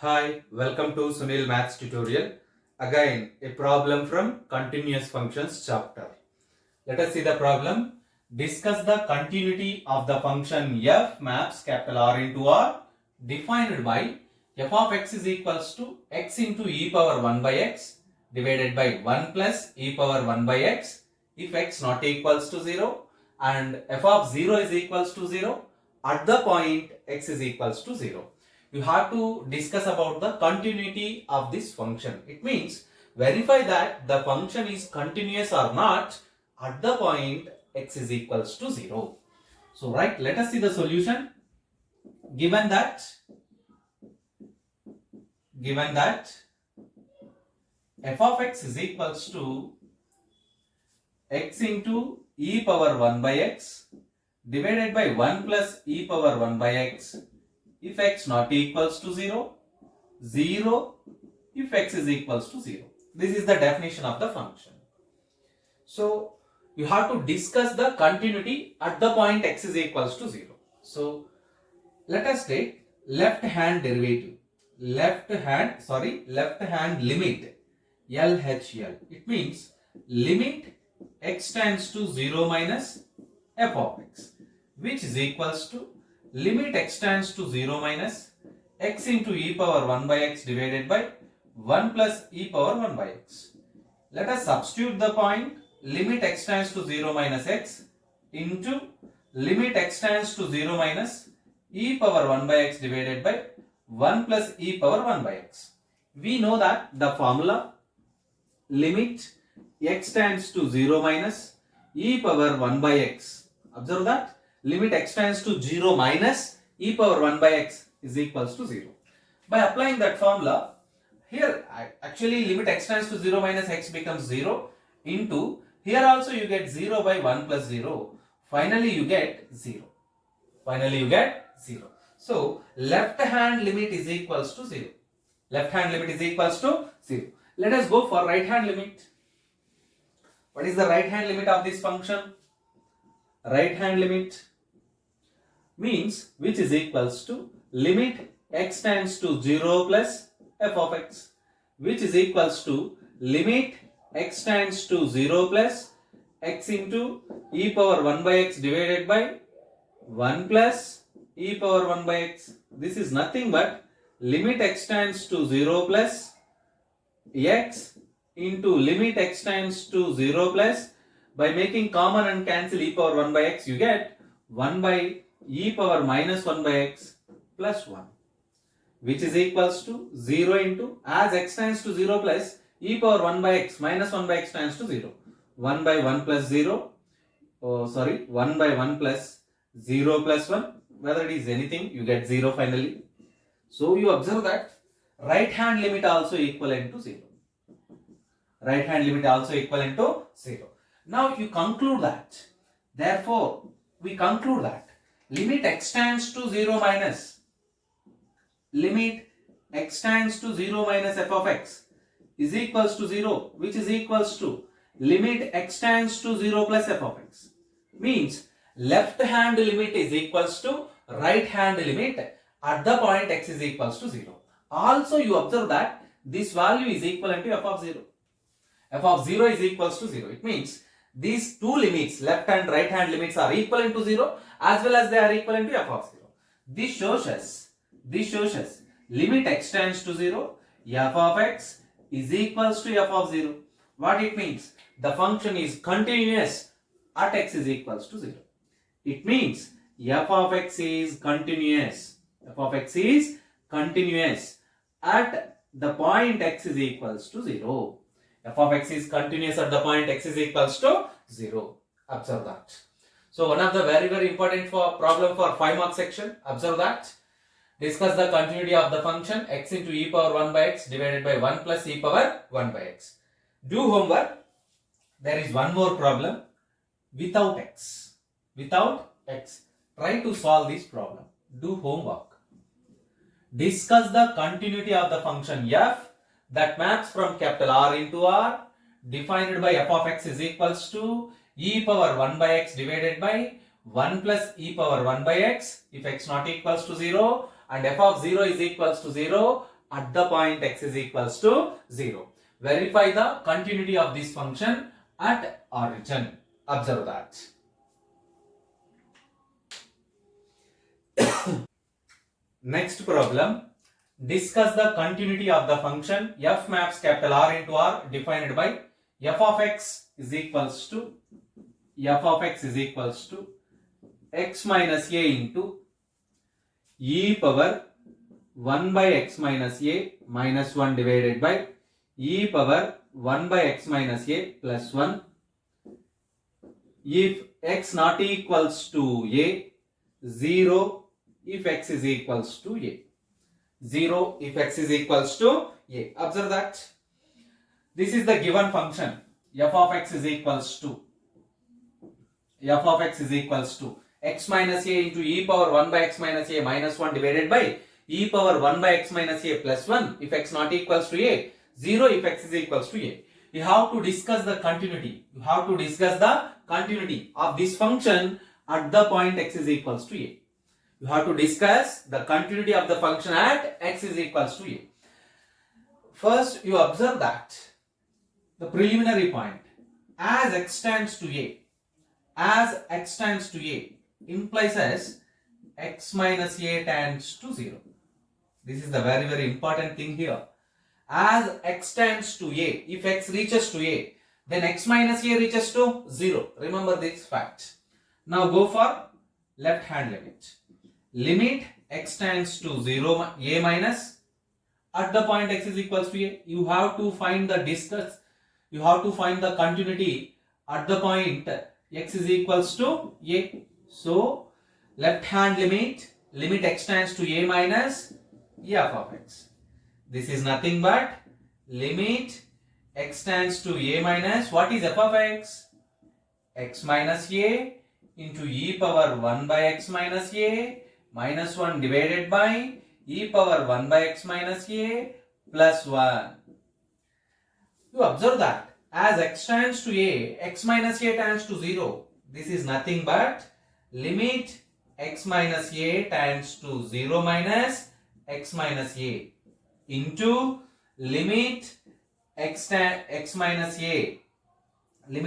Hi, welcome to Sunil Maths tutorial. Again, a problem from continuous functions chapter. Let us see the problem. Discuss the continuity of the function f maps capital R into R defined by f of x is equals to x into e power 1 by x divided by 1 plus e power 1 by x if x not equals to 0 and f of 0 is equals to 0 at the point x is equals to 0. You have to discuss about the continuity of this function. It means verify that the function is continuous or not at the point x is equals to 0. So right, let us see the solution. Given that f of x is equals to x into e power 1 by x divided by 1 plus e power 1 by x if x not equals to 0, 0 if x is equals to 0. This is the definition of the function. So you have to discuss the continuity at the point x is equals to 0. So let us take left hand derivative. Left hand limit LHL. It means limit x tends to 0 minus f of x, which is equals to limit x tends to 0 minus x into e power 1 by x divided by 1 plus e power 1 by x. Let us substitute the point limit x tends to 0 minus x into limit x tends to 0 minus e power 1 by x divided by 1 plus e power 1 by x. We know that the formula limit x tends to 0 minus e power 1 by x. Observe that limit x tends to 0 minus e power 1 by x is equals to 0. By applying that formula, here actually limit x tends to 0 minus x becomes 0 into here also you get 0 by 1 plus 0. Finally you get 0. So left hand limit is equals to 0. Left hand limit is equals to 0. Let us go for right hand limit. What is the right hand limit of this function? Right hand limit means which is equals to limit x tends to 0 plus f of x, which is equals to limit x tends to 0 plus x into e power 1 by x divided by 1 plus e power 1 by x. This is nothing but limit x tends to 0 plus x into limit x tends to 0 plus, by making common and cancel e power 1 by x, you get 1 by e power minus 1 by x plus 1, which is equals to 0 into, as x tends to 0 plus e power 1 by x minus 1 by x tends to 0. 1 by 1 plus 0, 1 by 1 plus 0 plus 1, whether it is anything, you get 0 finally. So you observe that right hand limit also equivalent to 0. Right hand limit also equivalent to 0. Now you conclude that, therefore we conclude that limit x tends to 0 minus limit x tends to 0 minus f of x is equals to 0, which is equals to limit x tends to 0 plus f of x. Means left hand limit is equals to right hand limit at the point x is equals to 0. Also you observe that this value is equivalent to f of 0. F of 0 is equals to 0. It means these two limits, left and right hand limits, are equivalent to 0 as well as they are equivalent to f of 0. This shows us limit x tends to 0, f of x is equals to f of 0. What it means? The function is continuous at x is equals to 0. It means f of x is continuous. F of x is continuous at the point x is equals to 0. F of x is continuous at the point x is equals to 0. Observe that. So one of the very important problem for 5 mark section. Observe that. Discuss the continuity of the function x into e power 1 by x divided by 1 plus e power 1 by x. Do homework. There is one more problem without x. Try to solve this problem. Do homework. Discuss the continuity of the function f that maps from capital R into R defined by f of x is equals to e power 1 by x divided by 1 plus e power 1 by x if x not equals to 0 and f of 0 is equals to 0 at the point x is equals to 0. Verify the continuity of this function at origin. Observe that. Next problem. Discuss the continuity of the function f maps capital R into R defined by f of x is equals to x minus a into e power 1 by x minus a minus 1 divided by e power 1 by x minus a plus 1 if x not equals to a, 0 if x is equals to a. 0 if x is equals to a. Observe that. This is the given function. F of x is equals to x minus a into e power 1 by x minus a minus 1 divided by e power 1 by x minus a plus 1 if x not equals to a. 0 if x is equals to a. You have to discuss the continuity. Of this function at the point x is equals to a. You have to discuss the continuity of the function at x is equals to a. First, you observe that the preliminary point as x tends to a implies as x minus a tends to 0. This is the very, very important thing here. As x tends to a, if x reaches to a, then x minus a reaches to 0. Remember this fact. Now go for left hand limit. Limit x tends to 0 a minus at the point x is equals to a. You have to find the continuity at the point x is equals to a. So left hand limit x tends to a minus f of x. This is nothing but limit x tends to a minus what is f of x? X minus a into e power 1 by x minus a minus 1 divided by e power 1 by x minus a plus 1. You observe that as x tends to a, x minus a tends to 0. This is nothing but limit x minus a tends to 0 minus x minus a into limit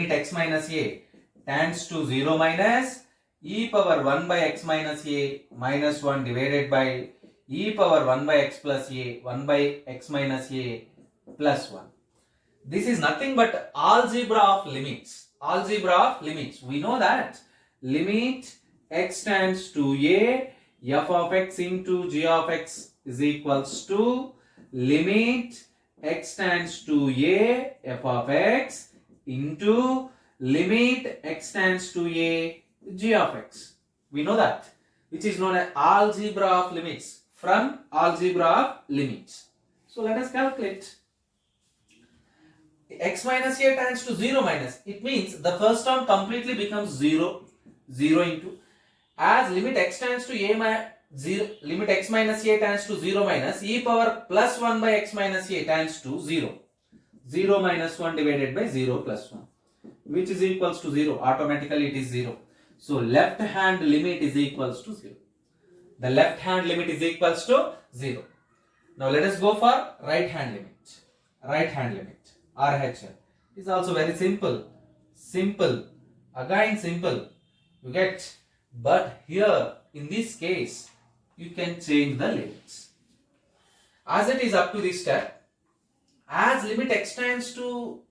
x minus a tends to 0 minus e power 1 by x minus a minus 1 divided by e power 1 by x plus a 1 by x minus a plus 1. This is nothing but algebra of limits. We know that limit x tends to a, f of x into g of x is equals to limit x tends to a, f of x into limit x tends to a, g of x. We know that, which is known as algebra of limits, from algebra of limits. So let us calculate. X minus a tends to 0 minus. It means the first term completely becomes 0 into as limit x tends to a limit x minus a tends to 0 minus e power plus 1 by x minus a tends to 0. 0 minus 1 divided by 0 plus 1, which is equals to 0. Automatically it is 0. So left hand limit is equals to 0. The left hand limit is equals to 0. Now let us go for right hand limit. RHL is also very simple. Again simple. You get. But here in this case you can change the limits. As it is up to this step, as limit x tends to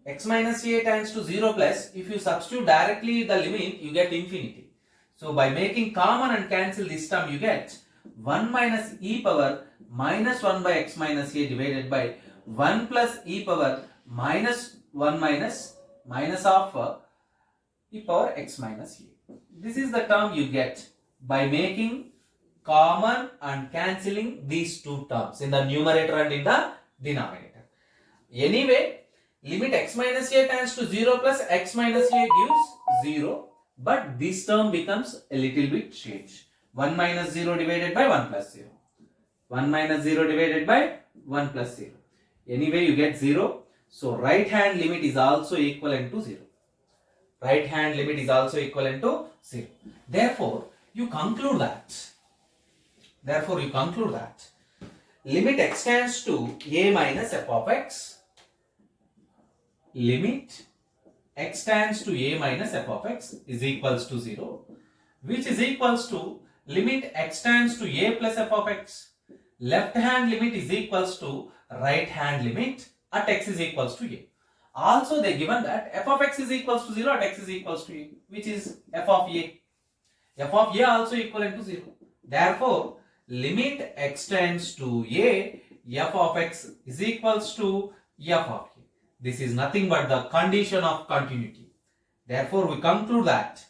x minus a tends to 0 plus, if you substitute directly the limit, you get infinity. So by making common and cancel this term, you get 1 minus e power minus 1 by x minus a divided by 1 plus e power minus 1 minus of e power x minus a. This is the term you get by making common and cancelling these two terms in the numerator and in the denominator. Anyway, limit x minus a tends to 0 plus x minus a gives 0, but this term becomes a little bit changed. 1 minus 0 divided by 1 plus 0. 1 minus 0 divided by 1 plus 0. Anyway, you get 0. So right hand limit is also equivalent to 0. Therefore, you conclude that limit x tends to a minus f of x, limit x tends to a minus f of x is equals to 0, which is equals to limit x tends to a plus f of x. Left hand limit is equals to right hand limit at x is equals to a. Also they given that f of x is equals to 0 at x is equals to a, which is f of a. F of a also equivalent to 0. Therefore, limit x tends to a, f of x is equals to f of a. This is nothing but the condition of continuity. Therefore, we conclude that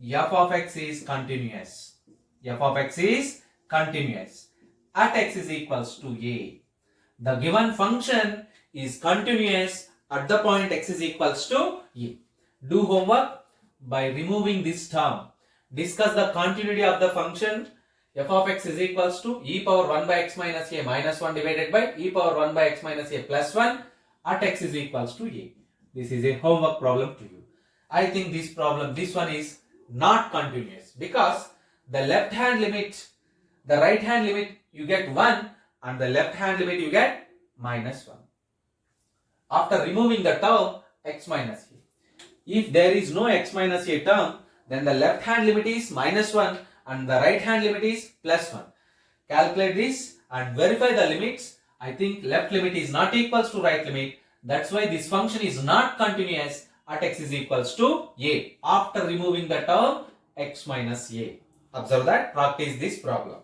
f of x is continuous. F of x is continuous at x is equals to a. The given function is continuous at the point x is equals to a. Do homework by removing this term. Discuss the continuity of the function f of x is equals to e power 1 by x minus a minus 1 divided by e power 1 by x minus a plus 1 at x is equals to a. This is a homework problem to you. I think this one is not continuous because the left hand limit, the right hand limit you get 1 and the left hand limit you get minus 1. After removing the term x minus a. If there is no x minus a term, then the left hand limit is minus 1 and the right hand limit is plus 1. Calculate this and verify the limits. I think left limit is not equals to right limit. That's why this function is not continuous at x is equals to a after removing the term x minus a. Observe that, practice this problem.